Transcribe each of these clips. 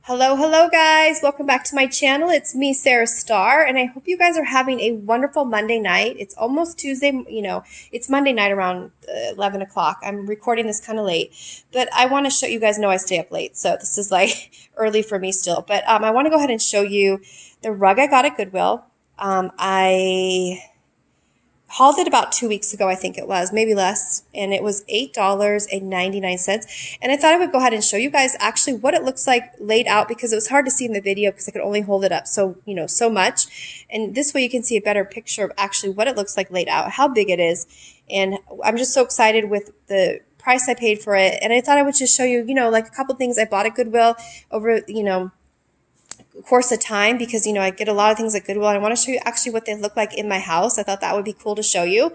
Hello guys. Welcome back to my channel. It's me, MESARASTARR, and I hope you guys are having a wonderful Monday night. It's almost Tuesday, it's Monday night around 11 o'clock. I'm recording this kind of late, but I want to show you guys know I stay up late, so this is like early for me still. But I want to go ahead and show you the rug I got at Goodwill. I hauled it about 2 weeks ago, I think it was, maybe less, and it was $8.99. And I thought I would go ahead and show you guys actually what it looks like laid out, because it was hard to see in the video because I could only hold it up so much. And this way you can see a better picture of actually what it looks like laid out, how big it is. And I'm just so excited with the price I paid for it. And I thought I would just show you, like a couple things I bought at Goodwill over, course of time, because I get a lot of things at Goodwill, and I want to show you actually what they look like in my house. I thought that would be cool to show you.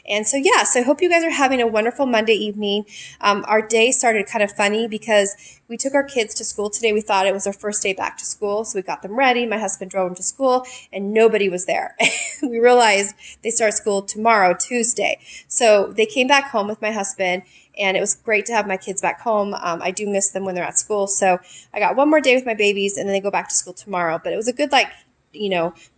And so so I hope you guys are having a wonderful Monday evening. Our day started kind of funny because we took our kids to school today. We thought it was our first day back to school, so we got them ready. My husband drove them to school and nobody was there. We realized they start school tomorrow, Tuesday. So they came back home with my husband, and it was great to have my kids back home. I do miss them when they're at school. So I got one more day with my babies, and then they go back to school tomorrow. But it was a good,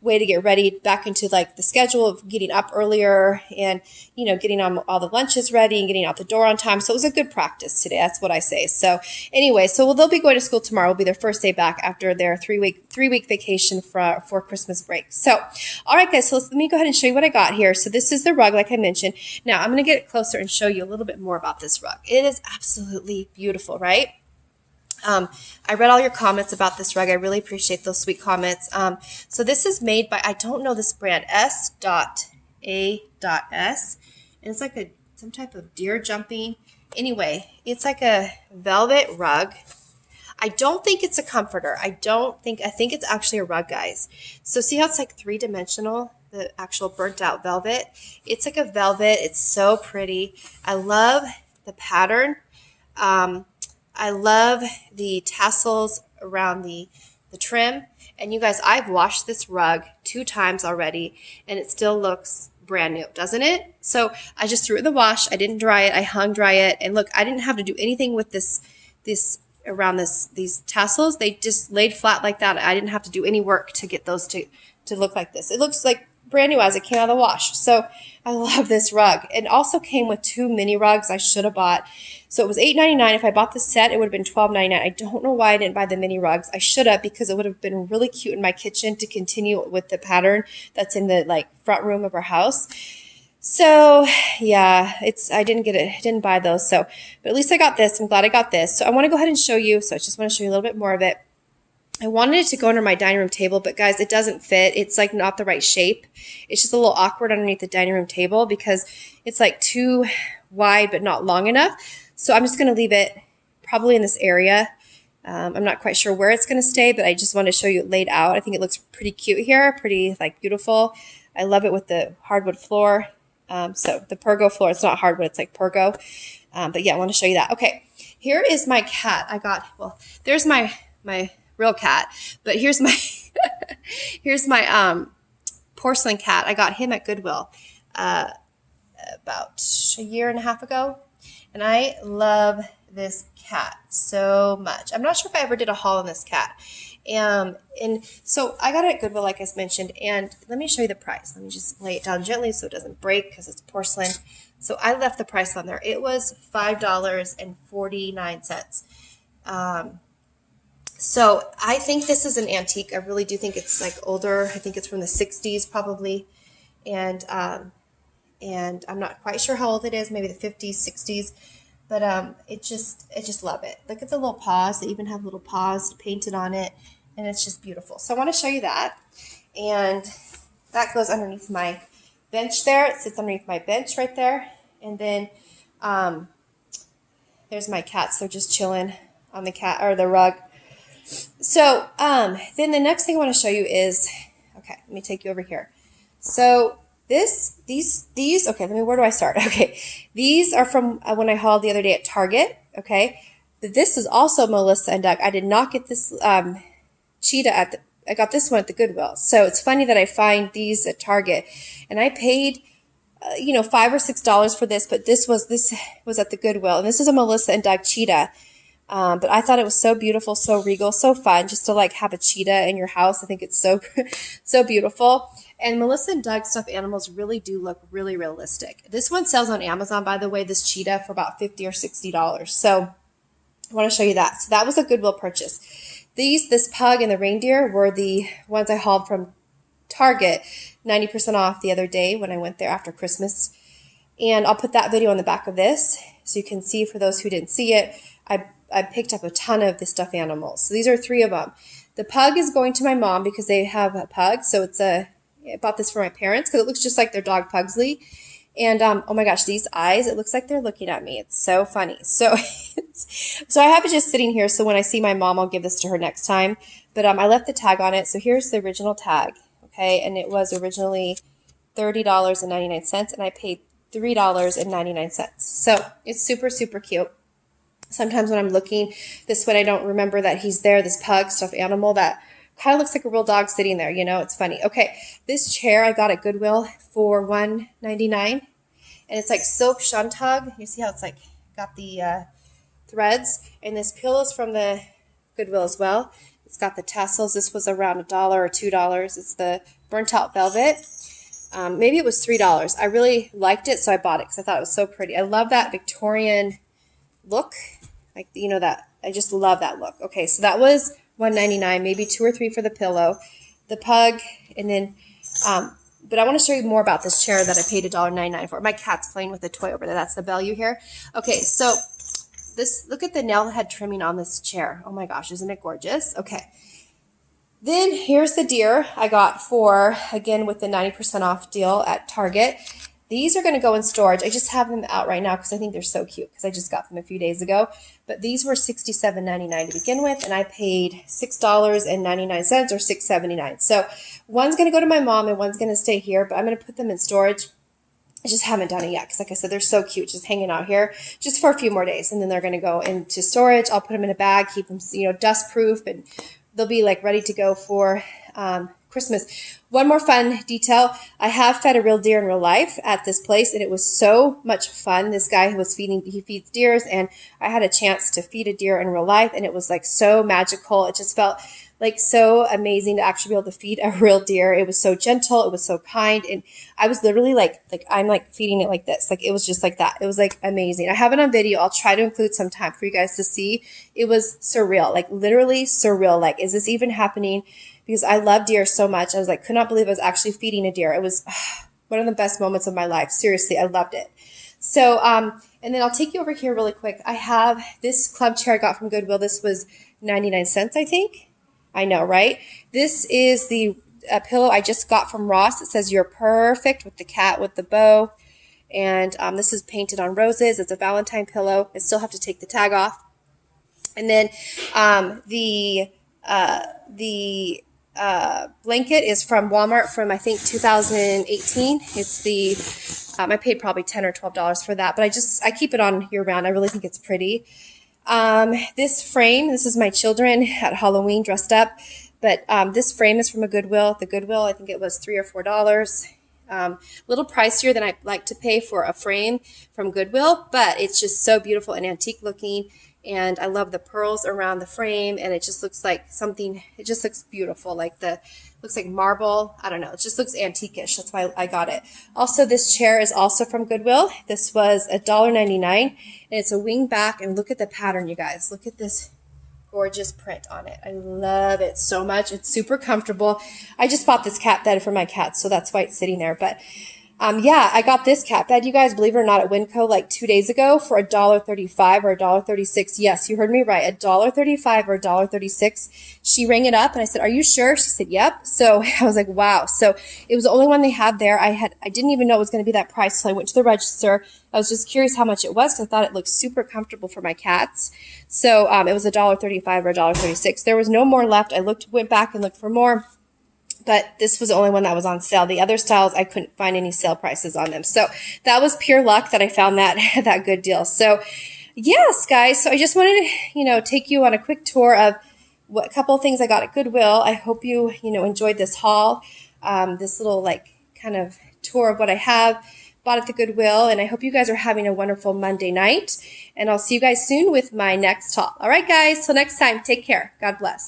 way to get ready back into the schedule of getting up earlier and, getting on all the lunches ready and getting out the door on time. So it was a good practice today. That's what I say. So anyway, they'll be going to school tomorrow. It'll be their first day back after their three-week vacation for Christmas break. So, all right, guys, so let me go ahead and show you what I got here. So this is the rug, like I mentioned. Now I'm going to get it closer and show you a little bit more about this rug. It is absolutely beautiful, right? I read all your comments about this rug. I really appreciate those sweet comments. So this is made by, I don't know this brand, S.A.S. And it's like some type of deer jumping. Anyway, it's like a velvet rug. I don't think it's a comforter. I think it's actually a rug, guys. So see how it's like three-dimensional, the actual burnt out velvet? It's like a velvet. It's so pretty. I love the pattern. I love the tassels around the trim. And you guys, I've washed this rug 2 times already, and it still looks brand new, doesn't it? So I just threw it in the wash. I didn't dry it. I hung dry it. And look, I didn't have to do anything with this around these tassels. They just laid flat like that. I didn't have to do any work to get those to look like this. It looks like brand new as it came out of the wash. So I love this rug. It also came with 2 mini rugs I should have bought. So it was $8.99. If I bought the set, it would have been $12.99. I don't know why I didn't buy the mini rugs. I should have, because it would have been really cute in my kitchen to continue with the pattern that's in the front room of our house. So yeah, I didn't get it. I didn't buy those. So, but at least I got this. I'm glad I got this. So I want to go ahead and show you. So I just want to show you a little bit more of it. I wanted it to go under my dining room table, but guys, it doesn't fit. It's not the right shape. It's just a little awkward underneath the dining room table because it's too wide but not long enough. So I'm just going to leave it probably in this area. I'm not quite sure where it's going to stay, but I just want to show you it laid out. I think it looks pretty cute here, pretty beautiful. I love it with the hardwood floor. So the Pergo floor, it's not hardwood, it's like Pergo. But yeah, I want to show you that. Okay, here is my cat. There's my real cat, but here's my porcelain cat. I got him at Goodwill about a year and a half ago, and I love this cat so much. I'm not sure if I ever did a haul on this cat. And so I got it at Goodwill, like I mentioned, and let me show you the price. Let me just lay it down gently so it doesn't break because it's porcelain. So I left the price on there. It was $5.49. So I think this is an antique. I really do think it's older. I think it's from the 60s probably. And I'm not quite sure how old it is, maybe the 50s, 60s. But I just love it. Look at the little paws. They even have little paws painted on it. And it's just beautiful. So I want to show you that. And that goes underneath my bench there. It sits underneath my bench right there. And then there's my cats. They're just chilling on the rug. So then the next thing I want to show you is, okay, let me take you over here. So these, okay, where do I start? Okay, these are from when I hauled the other day at Target, okay? This is also Melissa and Doug. I did not get this cheetah I got this one at the Goodwill. So it's funny that I find these at Target, and I paid, $5 or $6 for this, but this was at the Goodwill, and this is a Melissa and Doug cheetah. But I thought it was so beautiful, so regal, so fun just to like have a cheetah in your house. I think it's so, so beautiful. And Melissa and Doug's stuffed animals really do look really realistic. This one sells on Amazon, by the way, this cheetah for about $50 or $60. So I want to show you that. So that was a Goodwill purchase. This pug and the reindeer were the ones I hauled from Target, 90% off the other day when I went there after Christmas. And I'll put that video on the back of this so you can see, for those who didn't see it, I picked up a ton of the stuffed animals. So these are 3 of them. The pug is going to my mom because they have a pug. So I bought this for my parents because it looks just like their dog Pugsley. And oh my gosh, these eyes, it looks like they're looking at me. It's so funny. So so I have it just sitting here. So when I see my mom, I'll give this to her next time. But I left the tag on it. So here's the original tag. Okay. And it was originally $30.99 and I paid $3.99. So it's super, super cute. Sometimes when I'm looking this way, I don't remember that he's there, this pug stuffed animal that kind of looks like a real dog sitting there. You know, it's funny. Okay, this chair I got at Goodwill for $1.99, and it's like silk shuntug. You see how it's like got the threads, and this pillow's from the Goodwill as well. It's got the tassels. This was around $1 or $2. It's the burnt out velvet. Maybe it was $3. I really liked it, so I bought it because I thought it was so pretty. I love that Victorian look, like, you know, that I just love that look. Okay, so that was $1.99, maybe $2 or $3 for the pillow, the pug, and then but I want to show you more about this chair that I paid $1.99 for. My cat's playing with a toy over there. That's the bell you hear. Okay, so look at the nail head trimming on this chair. Oh my gosh, isn't it gorgeous? Okay, then here's the deer I got for, again, with the 90% off deal at Target. These are going to go in storage. I just have them out right now because I think they're so cute because I just got them a few days ago. But these were $67.99 to begin with, and I paid $6.99 or $6.79. So one's going to go to my mom and one's going to stay here, but I'm going to put them in storage. I just haven't done it yet because, like I said, they're so cute, just hanging out here just for a few more days, and then they're going to go into storage. I'll put them in a bag, keep them, you know, dust proof, and they'll be like ready to go for Christmas. One more fun detail. I have fed a real deer in real life at this place, and it was so much fun. This guy who he feeds deers, and I had a chance to feed a deer in real life, and it was like so magical. It just felt like so amazing to actually be able to feed a real deer. It was so gentle. It was so kind. And I was literally like I'm like feeding it like this. Like it was just like that. It was like amazing. I have it on video. I'll try to include some time for you guys to see. It was surreal, like literally surreal. Like, is this even happening? Because I love deer so much. I was like, could not believe I was actually feeding a deer. It was one of the best moments of my life. Seriously, I loved it. So, and then I'll take you over here really quick. I have this club chair I got from Goodwill. This was 99 cents, I think. I know, right? This is the pillow I just got from Ross. It says, "You're perfect," with the cat with the bow. And this is painted on roses. It's a Valentine pillow. I still have to take the tag off. And then the blanket is from Walmart from, I think, 2018. It's the, I paid probably $10 or $12 for that, but I keep it on year round. I really think it's pretty. This frame, this is my children at Halloween dressed up, but this frame is from a Goodwill. The Goodwill, I think it was $3 or $4. A little pricier than I like to pay for a frame from Goodwill, but it's just so beautiful and antique looking. And I love the pearls around the frame, and it just looks like something, it just looks beautiful. Like looks like marble. I don't know. It just looks antique-ish. That's why I got it. Also, this chair is also from Goodwill. This was $1.99, and it's a wing back. And look at the pattern, you guys. Look at this gorgeous print on it. I love it so much. It's super comfortable. I just bought this cat bed for my cats, so that's why it's sitting there. But yeah, I got this cat bed, you guys, believe it or not, at Winco like 2 days ago for $1.35 or $1.36. Yes, you heard me right, $1.35 or $1.36. She rang it up and I said, "Are you sure?" She said, "Yep." So I was like, wow. So it was the only one they had there. I didn't even know it was going to be that price, so I went to the register. I was just curious how much it was because I thought it looked super comfortable for my cats. So it was $1.35 or $1.36. There was no more left. I went back and looked for more. But this was the only one that was on sale. The other styles, I couldn't find any sale prices on them. So that was pure luck that I found that good deal. So yes, guys. So I just wanted to, take you on a quick tour of a couple of things I got at Goodwill. I hope you, enjoyed this haul, this little kind of tour of what I have. bought at the Goodwill, and I hope you guys are having a wonderful Monday night. And I'll see you guys soon with my next haul. All right, guys, till next time, take care. God bless.